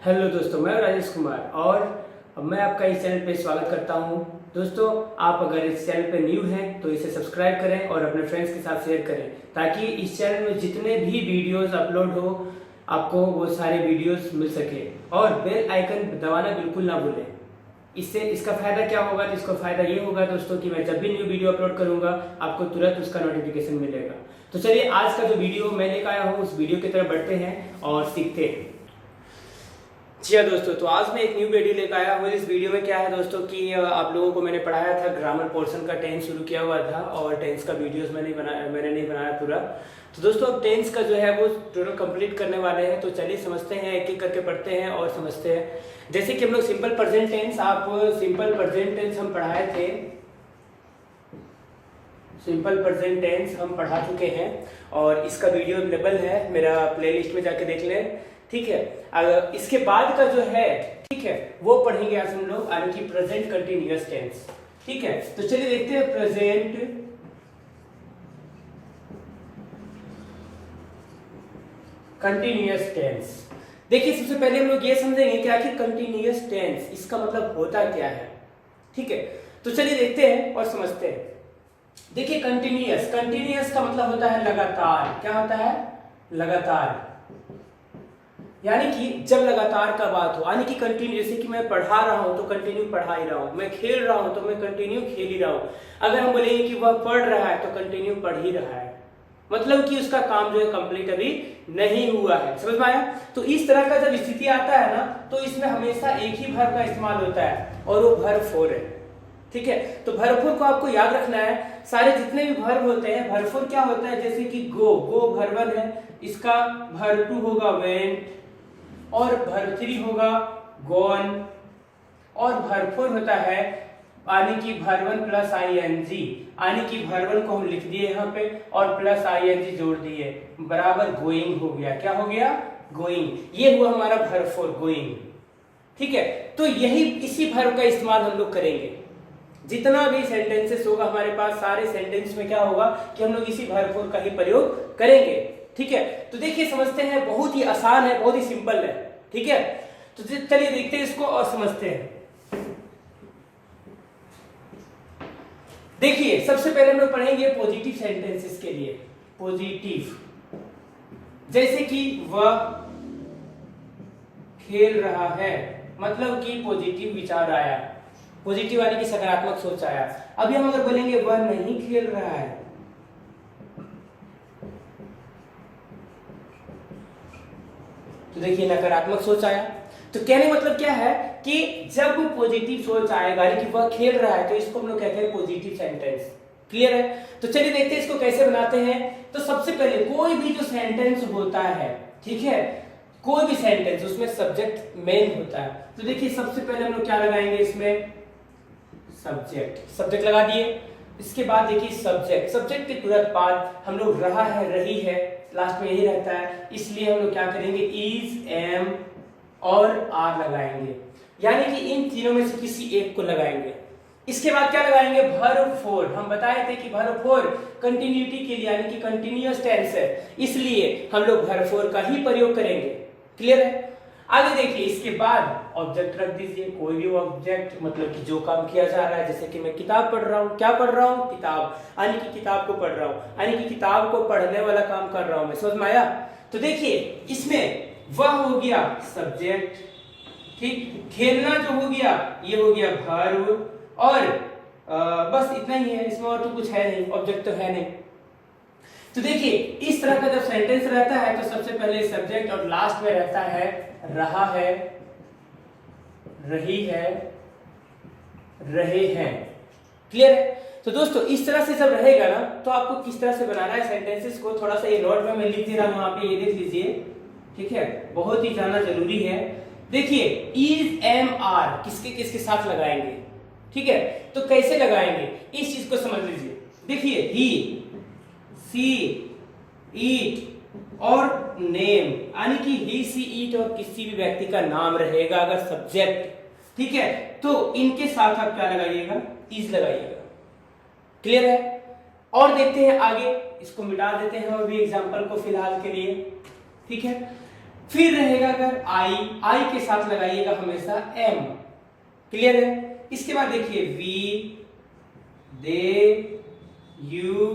Hello दोस्तों, मैं राजेश कुमार और मैं आपका इस चैनल पे स्वागत करता हूं। दोस्तों, आप अगर इस चैनल पे न्यू हैं तो इसे सब्सक्राइब करें और अपने फ्रेंड्स के साथ शेयर करें ताकि इस चैनल में जितने भी वीडियोस अपलोड हो आपको वो सारे वीडियोस मिल सके। और बेल आइकन दबाना बिल्कुल ना भूलें। इससे इसका फायदा क्या होगा? तो इसका फायदा ये होगा दोस्तों कि मैं जब भी न्यू वीडियो अपलोड करूंगा आपको तुरंत उसका नोटिफिकेशन मिलेगा। तो चलिए, आज का जो वीडियो मैं लेकर आया हूँ उस वीडियो की तरफ बढ़ते हैं और सीखते हैं। जी हाँ दोस्तों, तो आज मैं एक न्यू वीडियो लेकर आया हूँ। इस वीडियो में क्या है दोस्तों कि आप लोगों को मैंने पढ़ाया था, ग्रामर पोर्शन का टेंस शुरू किया हुआ था और टेंस का वीडियोस मैंने नहीं बनाया पूरा। तो दोस्तों, अब टेंस का जो है वो टोटल कंप्लीट करने वाले हैं। तो चलिए समझते हैं, एक एक करके पढ़ते हैं और समझते हैं। जैसे कि हम लोग simple present tense, simple present tense हम पढ़ाए थे, सिंपल प्रेजेंट टेंस हम पढ़ा चुके हैं और इसका वीडियो अवेलेबल है, मेरा प्लेलिस्ट में जाके देख लें। ठीक है, अगर इसके बाद का जो है, ठीक है, वो पढ़ेंगे आज हम लोग, यानी कि प्रेजेंट कंटिन्यूअस टेंस। ठीक है, तो चलिए देखते हैं प्रेजेंट कंटिन्यूअस टेंस। देखिए, सबसे पहले हम लोग ये समझेंगे कि आखिर कंटिन्यूअस टेंस इसका मतलब होता क्या है। ठीक है, तो चलिए देखते हैं और समझते हैं। देखिए, कंटिन्यूअस, कंटिन्यूअस का मतलब होता है लगातार। क्या होता है? लगातार। यानी कि जब लगातार का बात हो, यानी कि कंटिन्यू, जैसे कि मैं पढ़ा रहा हूं तो कंटिन्यू पढ़ा ही रहा हूं, मैं खेल रहा हूं तो मैं कंटिन्यू खेल ही रहा हूं। अगर हम बोलेंगे कि वह पढ़ रहा है तो कंटिन्यू पढ़ ही रहा है, मतलब कि उसका काम जो है कंप्लीट अभी नहीं हुआ है। समझ में आया? तो इस तरह का जब स्थिति आता है ना, तो इसमें हमेशा एक ही वर्ब का इस्तेमाल होता है और वो वर्ब फोर है। ठीक है, तो वर्ब फोर को आपको याद रखना है। सारे जितने भी वर्ब होते हैं, वर्ब फोर क्या होता है? जैसे कि गो, गो वर्ब वन है, इसका वर्ब टू होगा वेंट, और वर्ब थ्री होगा गॉन, और वर्ब फोर होता है यानी कि वर्ब वन प्लस आईएनजी, यानी कि वर्ब वन को हम लिख दिए यहाँ पे और प्लस आईएनजी जोड़ दिए, बराबर गोइंग हो गया। क्या हो गया? गोइंग। ये हुआ हमारा वर्ब फोर, गोइंग। ठीक है, तो यही इसी वर्ब का इस्तेमाल हम लोग करेंगे। जितना भी सेंटेंसेस होगा हमारे पास, सारे सेंटेंस में क्या होगा कि हम लोग इसी वर्ब फोर का ही प्रयोग करेंगे। ठीक है, तो देखिए समझते हैं, बहुत ही आसान है, बहुत ही सिंपल है। ठीक है, तो चलिए देखते हैं इसको और समझते हैं। देखिए, सबसे पहले हम लोग पढ़ेंगे पॉजिटिव सेंटेंसेस के लिए। पॉजिटिव, जैसे कि वह खेल रहा है, मतलब कि पॉजिटिव विचार आया, पॉजिटिव यानी कि सकारात्मक सोच आया। अभी हम अगर बोलेंगे वह नहीं खेल रहा है, तो देखिए नकारात्मक सोच आया। तो कहने मतलब क्या है कि जब पॉजिटिव सोच आएगा, यानी कि वह खेल रहा है, तो इसको हम लोग कहते हैं पॉजिटिव सेंटेंस। क्लियर है? तो चलिए देखते हैं इसको कैसे बनाते हैं। तो सबसे पहले कोई भी जो सेंटेंस होता है, ठीक है, कोई भी सेंटेंस, उसमें सब्जेक्ट मेन होता है। तो देखिए सबसे पहले हम लोग क्या लगाएंगे इसमें? सब्जेक्ट। सब्जेक्ट लगा दिए। इसके बाद देखिए सब्जेक्ट, सब्जेक्ट के तुरंत बाद हम लोग रहा है, रही है, लास्ट में यही रहता है, इसलिए हम लोग क्या करेंगे? इज, एम और आर लगाएंगे, यानी कि इन तीनों में से किसी एक को लगाएंगे। इसके बाद क्या लगाएंगे? Verb four. हम बताए थे कि वर्ब फोर कंटिन्यूटी के लिए, यानी कि कंटिन्यूअस टेंस है, इसलिए हम लोग वर्ब फोर का ही प्रयोग करेंगे। क्लियर है? आगे देखिए, इसके बाद ऑब्जेक्ट रख दीजिए, कोई भी ऑब्जेक्ट, मतलब कि जो काम किया जा रहा है। जैसे कि मैं किताब पढ़ रहा हूँ, क्या पढ़ रहा हूँ? किताब, यानी कि किताब को पढ़ रहा हूँ, यानी कि किताब को पढ़ने वाला काम कर रहा हूँ मैं। समझ में आया? तो देखिए इसमें वह हो गया सब्जेक्ट, ठीक, खेलना जो हो गया ये हो गया वर्ब, और बस इतना ही है, इसमें और तो कुछ है नहीं, ऑब्जेक्ट तो है नहीं। तो देखिए इस तरह का जब सेंटेंस रहता है तो सबसे पहले सब्जेक्ट और लास्ट में रहता है रहा है, रही है, रहे हैं। क्लियर है? तो दोस्तों इस तरह से जब रहेगा ना, तो आपको किस तरह से बनाना है सेंटेंसेस को, थोड़ा सा ये नोट में मैं लिख दे रहा हूं, वहां पे ये देख लीजिए। ठीक है, बहुत ही जानना जरूरी है। देखिए इज, एम, आर किसके किसके साथ लगाएंगे? ठीक है, तो कैसे लगाएंगे इस चीज को समझ लीजिए। देखिए ही, सी, ईट और नेम, यानी कि ही, सी, ईट और किसी भी व्यक्ति का नाम रहेगा अगर सब्जेक्ट, ठीक है, तो इनके साथ आप क्या लगाइएगा? इज लगाइएगा। क्लियर है? और देखते हैं आगे, इसको मिटा देते हैं अभी एग्जांपल को फिलहाल के लिए। ठीक है, फिर रहेगा अगर आई के साथ लगाइएगा हमेशा एम, क्लियर है। इसके बाद देखिए वी, दे, यू,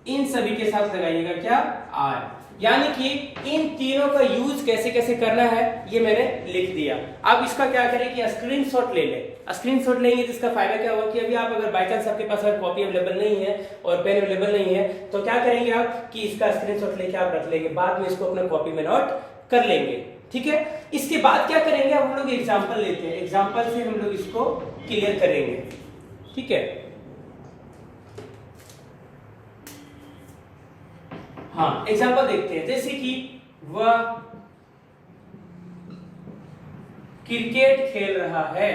इन सभी के साथ लगाइएगा क्या, आर। यानी कि इन तीनों का यूज कैसे कैसे करना है ये मैंने लिख दिया। अब इसका क्या करें कि स्क्रीनशॉट ले लें। स्क्रीनशॉट लेंगे तो इसका फायदा क्या होगा कि अभी आप अगर बाय चांस आपके पास अगर कॉपी अवेलेबल नहीं है और पेन अवेलेबल नहीं है तो क्या करेंगे आप कि इसका स्क्रीनशॉट लेके आप रख लेंगे, बाद में इसको अपने कॉपी में नोट कर लेंगे, ठीक है। इसके बाद क्या करेंगे, अब हम लोग एग्जाम्पल लेते हैं, एग्जाम्पल से हम लोग इसको क्लियर करेंगे, ठीक है। हाँ, एग्जाम्पल देखते हैं, जैसे कि वह क्रिकेट खेल रहा है।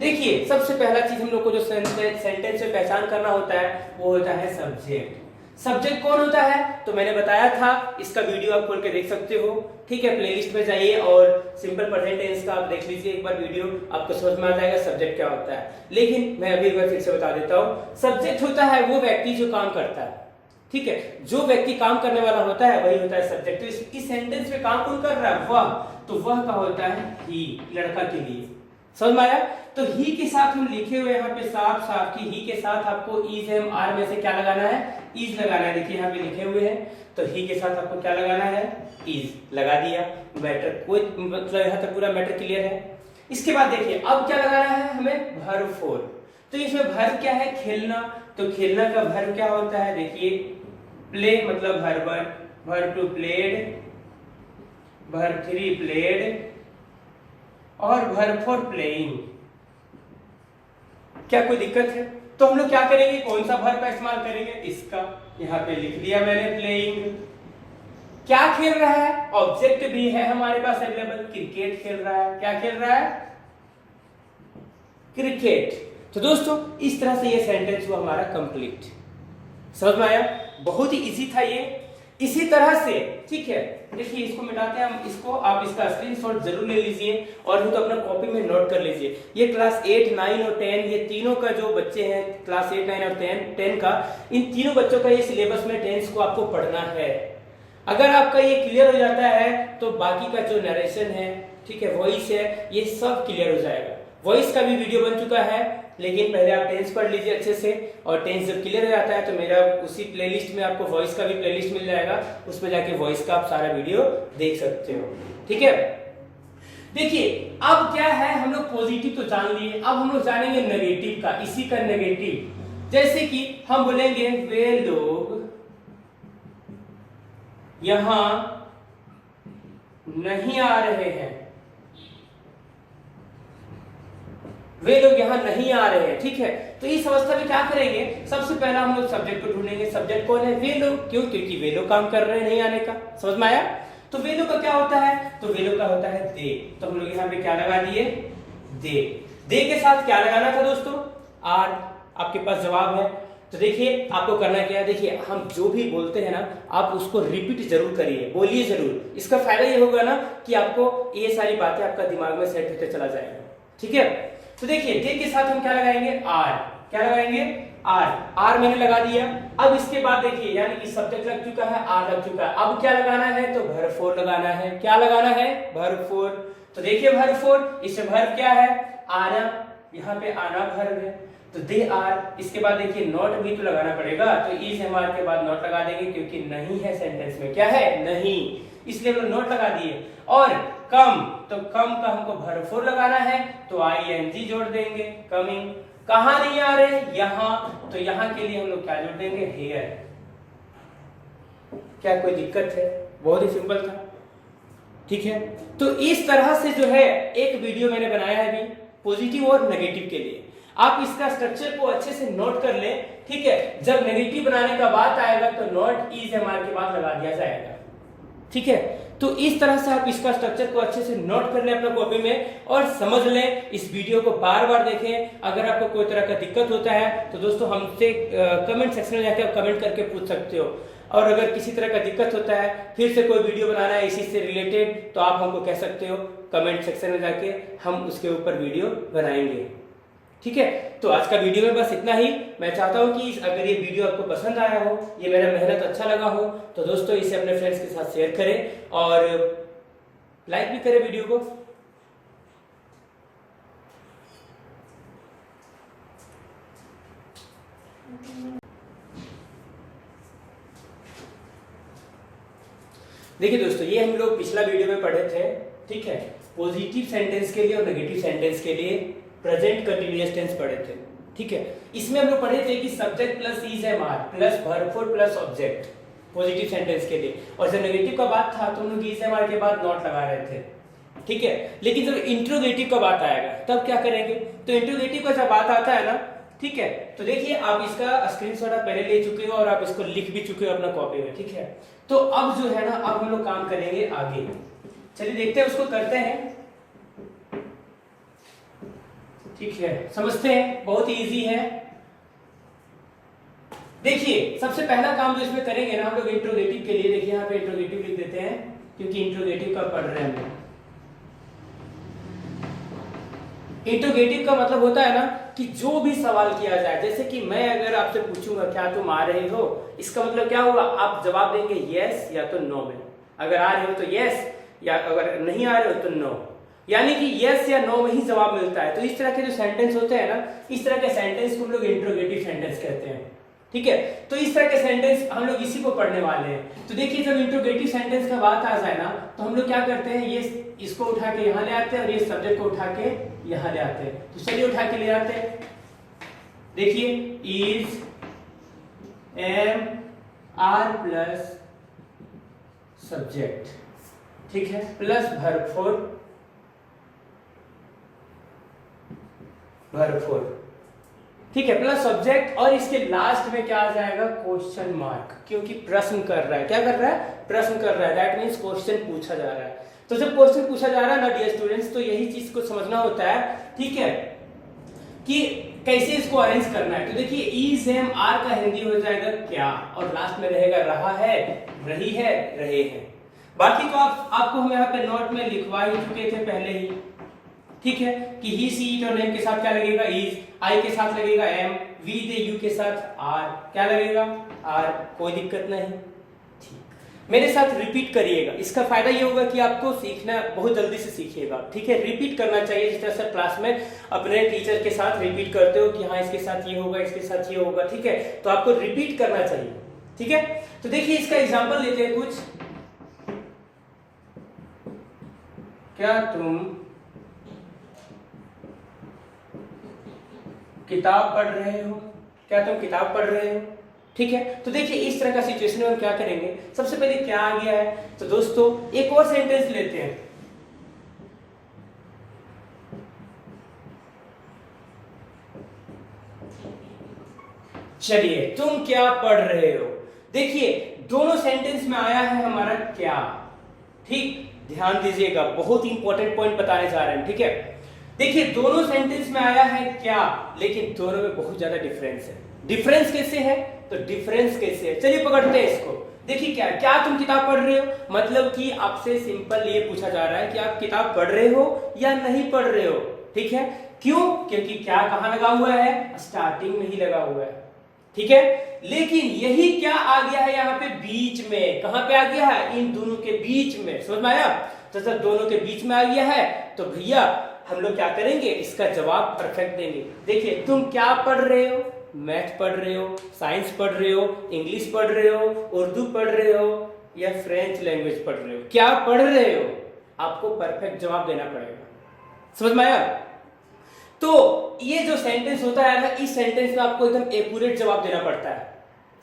देखिए सबसे पहला चीज हम लोग को जो सेंटेंस में पहचान करना होता है वो होता है सब्जेक्ट। सब्जेक्ट कौन होता है तो मैंने बताया था, इसका वीडियो आप खोल के देख सकते हो, ठीक है। प्लेलिस्ट में जाइए और सिंपल प्रेजेंट टेंस का आप देख लीजिए एक बार वीडियो, आपको समझ में आ जाएगा सब्जेक्ट क्या होता है। लेकिन मैं अभी एक बार फिर से बता देता हूँ, सब्जेक्ट होता है वो व्यक्ति जो काम करता है, ठीक है। जो व्यक्ति काम करने वाला होता है वही होता है सब्जेक्ट। तो इस सेंटेंस में काम कौन कर रहा है, वह, तो वह का होता है ही, लड़का के लिए, समझ में आया। तो ही के साथ हम लिखे हुए यहाँ पे साफ साफ कि ही के साथ आपको इज एम आर में से क्या लगाना है, इज लगाना है। देखिए यहाँ पे लिखे हुए हैं, तो ही के साथ आपको क्या लगाना है, इज लगा दिया। मैटर कोई मतलब यहाँ तक पूरा मैटर क्लियर है। इसके बाद देखिए अब क्या लगाना है हमें, वर्ब फोर। तो इसमें वर्ब क्या है, खेलना। तो खेलना का वर्ब क्या होता है, देखिए प्ले मतलब verb one, verb two played, verb three played और वर्ब फोर प्लेइंग। क्या कोई दिक्कत है? तो हम लोग क्या करेंगे, कौन सा वर्ब का इस्तेमाल करेंगे, इसका। यहाँ पे लिख दिया मैंने प्लेइंग। क्या खेल रहा है, ऑब्जेक्ट भी है हमारे पास अवेलेबल, क्रिकेट खेल रहा है। क्या खेल रहा है, क्रिकेट। तो दोस्तों इस तरह से ये सेंटेंस हुआ हमारा कंप्लीट। समझ में आया, बहुत ही इजी था ये। इसी तरह से, ठीक है, देखिए इसको मिटाते हैं हम, इसको आप इसका स्क्रीनशॉट जरूर ले लीजिए और नहीं तो अपना कॉपी में नोट कर लीजिए। ये क्लास 8, 9 और 10 ये तीनों का जो बच्चे हैं क्लास 8, 9 और 10 का, इन तीनों बच्चों का ये सिलेबस में टेंस को आपको पढ़ना है। अगर आपका ये क्लियर हो जाता है तो बाकी का जो नरेशन है, ठीक है, वॉइस है, ये सब क्लियर हो जाएगा। वॉइस का भी वीडियो बन चुका है, लेकिन पहले आप टेंस पढ़ लीजिए अच्छे से, और टेंस जब क्लियर हो जाता है तो मेरा उसी प्लेलिस्ट में आपको वॉइस का भी प्लेलिस्ट मिल जाएगा, उसमें जाके वॉइस का आप सारा वीडियो देख सकते हो, ठीक है। देखिए अब क्या है, हम लोग पॉजिटिव तो जान लिए, अब हम लोग जानेंगे नेगेटिव का। इसी का नेगेटिव, जैसे कि हम बोलेंगे वे लोग यहां नहीं आ रहे हैं, वे लोग यहां नहीं आ रहे हैं, ठीक है। तो इस अवस्था में क्या करेंगे, सबसे पहला हम लोग सब्जेक्ट को ढूंढेंगे। सब्जेक्ट कौन है, वे लोग। क्यों, क्योंकि वे लोग काम कर रहे हैं नहीं आने का। समझ में आया। तो वे लोग का क्या होता है, तो वे लोग का होता है दे। तो हम लोग यहाँ पे क्या लगा दिए, दे। दे के साथ क्या लगाना था दोस्तों, आर। आपके पास जवाब है। तो देखिए आपको करना क्या है, देखिए हम जो भी बोलते हैं ना आप उसको रिपीट जरूर करिए, बोलिए जरूर। इसका फायदा ये होगा ना कि आपको ये सारी बातें आपका दिमाग में सेट होते चला जाएगा, ठीक है। तो देखिए दे के साथ हम क्या लगाएंगे, आर। क्या लगाएंगे, आर। आर मैंने लगा दिया। अब इसके बाद देखिए, यानी कि सब्जेक्ट लग चुका है, आर लग चुका है। अब क्या लगाना है, तो वर्ब फोर लगाना है। क्या लगाना है, वर्ब फोर। तो देखिए वर्ब फोर, इसमें वर्ब क्या है, आना। यहाँ पे आना वर्ब है, तो दे आर। इसके बाद देखिए नॉट भी तो लगाना पड़ेगा, तो इज एम आर के बाद नॉट लगा देंगे, क्योंकि नहीं है सेंटेंस में। क्या है, नहीं, इसलिए हम लोग नॉट लगा दिए। और कम, तो कम का हमको वर्ब फोर लगाना है, तो आईएनजी जोड़ देंगे, कमिंग। कहां नहीं आ रहे, यहां, तो यहां के लिए हम लोग क्या जोड़ देंगे, हियर। क्या कोई दिक्कत है, बहुत ही सिंपल था, ठीक है। तो इस तरह से जो है एक वीडियो मैंने बनाया है अभी पॉजिटिव और नेगेटिव के लिए। आप इसका स्ट्रक्चर को अच्छे से नोट कर ले, ठीक है। जब नेगेटिव बनाने का बात आएगा तो नॉट इज एम आर के बाद लगा दिया जाएगा, ठीक है। तो इस तरह से आप इसका स्ट्रक्चर को अच्छे से नोट कर लें अपना कॉपी में और समझ लें। इस वीडियो को बार बार देखें। अगर आपको कोई तरह का दिक्कत होता है तो दोस्तों हमसे कमेंट सेक्शन में जाकर आप कमेंट करके पूछ सकते हो। और अगर किसी तरह का दिक्कत होता है, फिर से कोई वीडियो बनाना है इसी से रिलेटेड, तो आप हमको कह सकते हो कमेंट सेक्शन में जाके, हम उसके ऊपर वीडियो बनाएंगे, ठीक है, तो आज का वीडियो में बस इतना ही। मैं चाहता हूं कि अगर ये वीडियो आपको पसंद आया हो, ये मेरा मेहनत अच्छा लगा हो, तो दोस्तों इसे अपने फ्रेंड्स के साथ शेयर करें और लाइक भी करें वीडियो को। देखिए दोस्तों, ये हम लोग पिछला वीडियो में पढ़े थे, ठीक है, पॉजिटिव सेंटेंस के लिए और नेगेटिव सेंटेंस के लिए प्रेजेंट कंटिन्यूअस टेंस पढ़े थे, ठीक है। इसमें हम लोग पढ़े थे कि subject plus is am are plus verb four plus object positive sentence के लिए, और जब नेगेटिव का बात था तो हम लोग इज एम आर के बाद नॉट लगा रहे थे, ठीक है। लेकिन जब इंट्रोगेटिव का बात आएगा तब क्या करेंगे, तो इंट्रोगेटिव का जब बात आता है ना, ठीक है, तो देखिए आप इसका स्क्रीनशॉट आप पहले ले चुके हो और आप इसको लिख भी चुके हो अपना कॉपी में, ठीक है। तो अब जो है ना, अब हम लोग काम करेंगे आगे। चलिए देखते हैं, उसको करते हैं, ठीक है, समझते हैं, बहुत ही इजी है। देखिए सबसे पहला काम जो इसमें करेंगे ना हम लोग इंट्रोगेटिव के लिए, देखिए यहाँ पे इंट्रोगेटिव लिख देते हैं क्योंकि इंट्रोगेटिव का पढ़ रहे हैं हम। इंट्रोगेटिव का मतलब होता है ना कि जो भी सवाल किया जाए, जैसे कि मैं अगर आपसे पूछूंगा क्या तुम आ रहे हो, इसका मतलब क्या होगा, आप जवाब देंगे यस या तो नो में। अगर आ रहे हो तो यस, या अगर नहीं आ रहे हो तो नो, यानी कि यस या नो में ही जवाब मिलता है। तो इस तरह के जो सेंटेंस होते हैं ना, इस तरह के सेंटेंस को हम लोग इंट्रोगेटिव सेंटेंस कहते हैं, ठीक है। तो इस तरह के सेंटेंस हम लोग इसी को पढ़ने वाले हैं। तो देखिए जब इंट्रोगेटिव सेंटेंस का बात आ जाए ना, तो हम लोग क्या करते हैं, ये इसको उठा के यहाँ ले आते हैं और ये सब्जेक्ट को उठा के यहाँ ले आते हैं। तो चलिए उठा के ले आते हैं। देखिए is am are plus subject, ठीक है, प्लस वर्ब फोर, ठीक है, प्लस सब्जेक्ट, और इसके लास्ट में क्या आ जाएगा, क्वेश्चन मार्क, क्योंकि प्रश्न कर रहा है। क्या कर रहा है, प्रश्न कर रहा है, दैट मीन्स क्वेश्चन पूछा जा रहा है। तो जब क्वेश्चन पूछा जा रहा है ना डियर स्टूडेंट्स, तो यही चीज को समझना होता है, ठीक है, कि कैसे इसको अरेंज करना है। तो देखिए इज एम आर का हिंदी हो जाएगा क्या, और लास्ट में रहेगा रहा है, रही है, रहे हैं। बाकी तो आपको हम यहाँ पे नोट में लिखवा ही चुके थे पहले ही, ठीक है, कि ही सी इट और नेम के साथ क्या लगेगा इज, आई के साथ लगेगा एम, वी दे यू के साथ आर, क्या लगेगा आर, कोई दिक्कत नहीं। ठीक, मेरे साथ रिपीट करिएगा, इसका फायदा ये होगा कि आपको सीखना बहुत जल्दी से सीखिएगा, ठीक है। रिपीट करना चाहिए, जिस तरह से क्लास में अपने टीचर के साथ रिपीट करते हो कि हाँ इसके साथ ये होगा, इसके साथ ये होगा, ठीक है, तो आपको रिपीट करना चाहिए, ठीक है। तो देखिए इसका एग्जाम्पल लेते हैं कुछ, क्या तुम किताब पढ़ रहे हो, क्या तुम किताब पढ़ रहे हो, ठीक है। तो देखिए इस तरह का सिचुएशन में हम क्या करेंगे, सबसे पहले क्या आ गया है, तो दोस्तों एक और सेंटेंस लेते हैं। चलिए तुम क्या पढ़ रहे हो, देखिए दोनों सेंटेंस में आया है हमारा क्या, ठीक, ध्यान दीजिएगा, बहुत इंपॉर्टेंट पॉइंट बताने जा रहे हैं, ठीक है। देखिए दोनों सेंटेंस में आया है क्या, लेकिन दोनों में बहुत ज्यादा डिफरेंस है। डिफरेंस कैसे है, तो डिफरेंस कैसे है, चलिए पकड़ते हैं इसको। देखिए क्या, क्या तुम किताब पढ़ रहे हो, मतलब कि आपसे सिंपल ये पूछा जा रहा है कि आप किताब पढ़ रहे हो या नहीं पढ़ रहे हो, ठीक है। क्यों, क्योंकि क्या कहां लगा हुआ है, स्टार्टिंग में ही लगा हुआ है, ठीक है। लेकिन यही क्या आ गया है यहाँ पे बीच में, कहां पे आ गया है, इन दोनों के बीच में, समझ में आया। तो जब दोनों के बीच में आ गया है तो भैया हम लोग क्या करेंगे, इसका जवाब परफेक्ट देंगे। देखिए तुम क्या पढ़ रहे हो, मैथ पढ़ रहे हो, साइंस पढ़ रहे हो, इंग्लिश पढ़ रहे हो, उर्दू पढ़ रहे हो या फ्रेंच लैंग्वेज पढ़ रहे हो, क्या पढ़ रहे हो, आपको परफेक्ट जवाब देना पड़ेगा, समझ में आया। तो ये जो सेंटेंस होता है ना, इस सेंटेंस में आपको एकदम एक्यूरेट जवाब देना पड़ता है,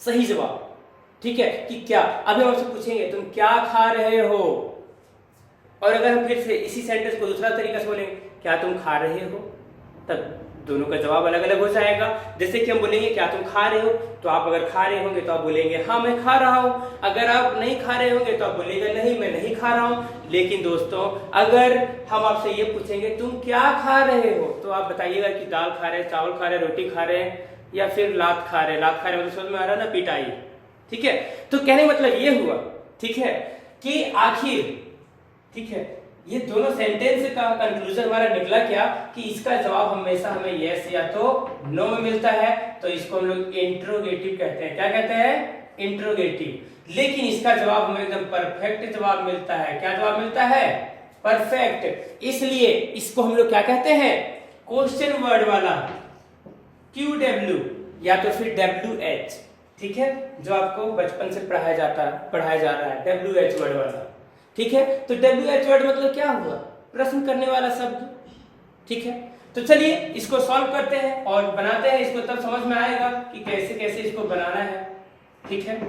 सही जवाब, ठीक है, कि क्या। अभी हम आपसे पूछेंगे तुम क्या खा रहे हो, और अगर हम फिर से इसी सेंटेंस को दूसरा तरीका से बोलेंगे क्या तुम खा रहे हो, तब दोनों का जवाब अलग अलग हो जाएगा। जैसे कि हम बोलेंगे क्या तुम खा रहे हो, तो आप अगर खा रहे होंगे तो आप बोलेंगे हाँ मैं खा रहा हूं, अगर आप नहीं खा रहे होंगे तो आप बोलेंगे नहीं मैं नहीं खा रहा हूं। लेकिन दोस्तों अगर हम आपसे ये पूछेंगे तुम क्या खा रहे हो, तो आप बताइएगा कि दाल खा रहे हैं, चावल खा रहे हैं, रोटी खा रहे हैं, या फिर लात खा रहे हैं। लात खा रहे हैं मतलब समझ में आ रहा है ना, पिटाई, ठीक है। तो कहने मतलब ये हुआ, ठीक है, कि आखिर, ठीक है, ये दोनों सेंटेंस का कंक्लूजन हमारा निकला क्या कि इसका जवाब हमेशा हमें यस या तो नो में मिलता है, तो इसको हम लोग इंट्रोगेटिव कहते हैं। क्या कहते हैं? इंट्रोगेटिव। लेकिन इसका जवाब हमें एकदम परफेक्ट जवाब मिलता है। क्या जवाब मिलता है? परफेक्ट। इसलिए इसको हम लोग क्या कहते हैं? क्वेश्चन वर्ड वाला QW या तो फिर WH, ठीक है, जो आपको बचपन से पढ़ाया जा रहा है, WH वर्ड वाला, ठीक है। तो WH वर्ड मतलब क्या हुआ? प्रश्न करने वाला शब्द, ठीक है। तो चलिए इसको सॉल्व करते हैं और बनाते हैं इसको, तब समझ में आएगा कि कैसे कैसे इसको बनाना है, ठीक है।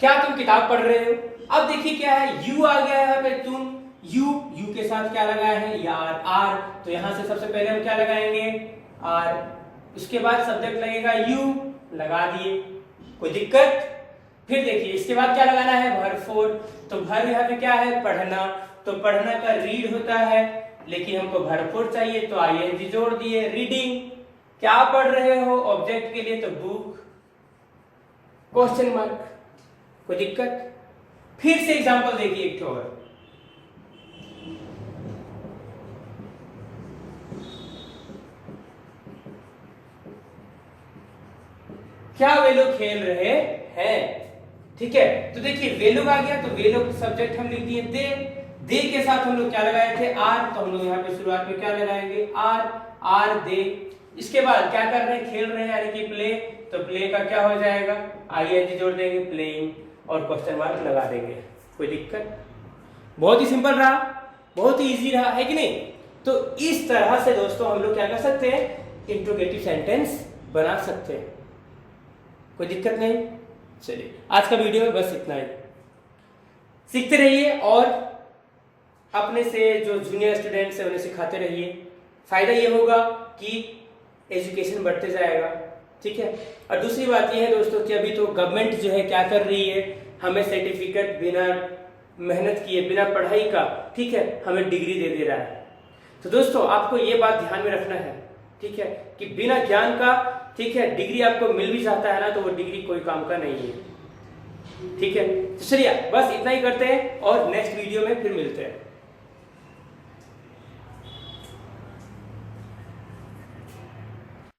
क्या तुम किताब पढ़ रहे हो? अब देखिए क्या है, यू आ गया है यहाँ पे, तुम यू के साथ क्या लगाया है? यार, आर। तो यहां से सबसे पहले हम क्या लगाएंगे? आर। उसके बाद सब्जेक्ट लगेगा यू, लगा दिए, कोई दिक्कत? फिर देखिए इसके बाद क्या लगाना है? भर फोर। तो भर यहाँ पे क्या है? पढ़ना। तो पढ़ना का रीड होता है, लेकिन हमको भरपूर चाहिए तो ING जोड़ दिए, रीडिंग। क्या पढ़ रहे हो? ऑब्जेक्ट के लिए तो बुक, क्वेश्चन मार्क, कोई दिक्कत? फिर से एग्जांपल देखिए एक और। क्या वे लोग खेल रहे हैं? ठीक है, तो देखिए वे लोग आ गया, तो वे लोग सब्जेक्ट हम लिख दिए दे के साथ हम लोग क्या लगाए थे? आर। तो हम लोग यहाँ पे शुरुआत में क्या लगाएंगे? Are they. इसके बाद क्या कर रहे हैं? खेल रहे हैं, यानी कि प्ले। तो प्ले का क्या हो जाएगा? ING जोड़ देंगे, प्लेइंग, और क्वेश्चन मार्क लगा देंगे, कोई दिक्कत? बहुत ही सिंपल रहा, बहुत ही इजी रहा, है कि नहीं? तो इस तरह से दोस्तों हम लोग क्या कर सकते हैं? इंट्रोगेटिव सेंटेंस बना सकते हैं, कोई दिक्कत नहीं। चलिए आज का वीडियो में बस इतना ही। सीखते रहिए और अपने से जो जूनियर स्टूडेंट्स हैं उन्हें सिखाते रहिए। फायदा ये होगा कि एजुकेशन बढ़ते जाएगा, ठीक है। और दूसरी बात ये है दोस्तों कि अभी तो गवर्नमेंट जो है क्या कर रही है, हमें सर्टिफिकेट बिना मेहनत किए, बिना पढ़ाई का, ठीक है, हमें डिग्री दे दे रहा है। तो दोस्तों आपको ये बात ध्यान में रखना है, ठीक है, कि बिना ज्ञान का, ठीक है, डिग्री आपको मिल भी जाता है ना, तो वो डिग्री कोई काम का नहीं है, ठीक है। तो चलिए बस इतना ही करते हैं और नेक्स्ट वीडियो में फिर मिलते हैं।